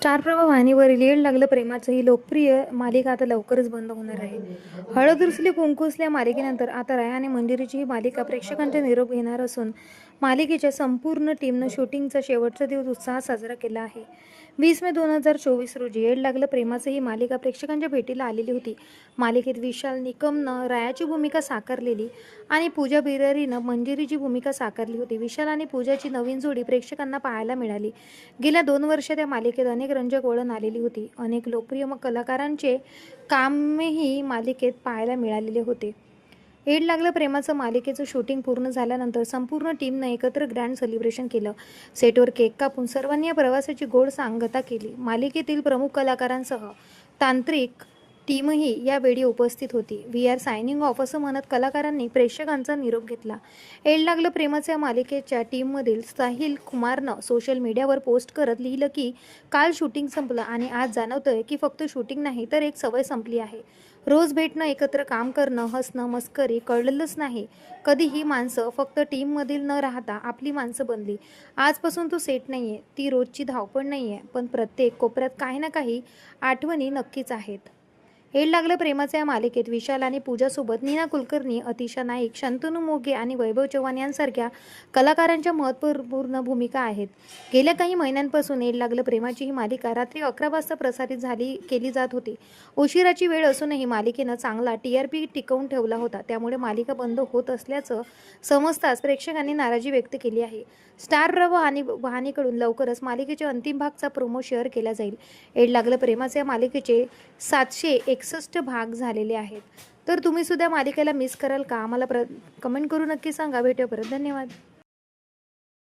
Star प्रवाह वाहिनीवरील येड लागलं प्रेमाचं ही लोकप्रिय मालिका आता लवकरच बंद होणार आहे. हळद रुसली कुंकूसल्या मालिकेनंतर आता राया आणि मंजिरीची ही मालिका प्रेक्षकांचा निरोप घेणार असून मालिकेच्या संपूर्ण टीमनं शूटिंगचा शेवटचा दिवस उत्साहात साजरा केला आहे. 20 मे 2024 रोजी येड लागलं प्रेमाचं ही मालिका प्रेक्षकांच्या भेटीला आलेली होती. मालिकेत विशाल निकमनं रायाची भूमिका साकारलेली आणि पूजा बिरारीनं मंजिरीची भूमिका साकारली होती. विशाल आणि पूजाची नवीन जोडी प्रेक्षकांना पाहायला मिळाली. गेल्या 2 वर्षात या मालिकेत अनेक रंजक वळण आलेली होती. अनेक लोकप्रिय कलाकारांचे कामही मालिकेत पाहायला मिळालेले होते. येड लागलं प्रेमाचं मालिकेचं शूटिंग पूर्ण झाल्यानंतर संपूर्ण टीमनं एकत्र ग्रँड सेलिब्रेशन केलं. सेटवर केक कापून सर्वांनी या प्रवासाची गोड सांगता केली. मालिकेतील प्रमुख कलाकारांसह तांत्रिक टीमही यावेळी उपस्थित होती. वी आर सायनिंग ऑफ असं म्हणत कलाकारांनी प्रेक्षकांचा निरोप घेतला. येड लागलं प्रेमाच्या मालिकेच्या टीममधील साहिल कुमारनं सोशल मीडियावर पोस्ट करत लिहिलं की काल शूटिंग संपलं आणि आज जाणवतंय की फक्त शूटिंग नाही तर एक सवय संपली आहे. रोज भेटणं, एकत्र काम करणं, हसणं, मस्करी कळलंच नाही. कधी ही माणसं फक्त टीममधील न राहता आपली माणसं बनली. आजपासून तो सेट नाहीये, ती रोजची धावपळ नाहीये, पण प्रत्येक कोपऱ्यात काही ना काही आठवणी नक्कीच आहेत. येड लागलं प्रेमाच्या या मालिकेत विशाल आणि पूजासोबत नीना कुलकर्णी, अतिशा नाईक, शंतनू मोघे आणि वैभव चव्हाण यांसारख्या कलाकारांच्या महत्त्वपूर्ण भूमिका आहेत. गेल्या काही महिन्यांपासून येड लागलं प्रेमाची ही मालिका रात्री 11 वाजता प्रसारित केली जात होती. उशिराची वेळ असूनही मालिकेनं चांगला TRP टिकवून ठेवला होता. त्यामुळे मालिका बंद होत असल्याचं समजताच प्रेक्षकांनी नाराजी व्यक्त केली आहे. स्टार प्रवाह आणि वाहिनीकडून लवकरच मालिकेच्या अंतिम भागचा प्रोमो शेअर केला जाईल. येड लागलं प्रेमाच्या या मालिकेचे 761 भाग झालेले आहेत. तर तुम्ही सुद्धा मालिकेला मिस कराल का? आम्हाला कमेंट करून नक्की सांगा. भेटूया परत. धन्यवाद.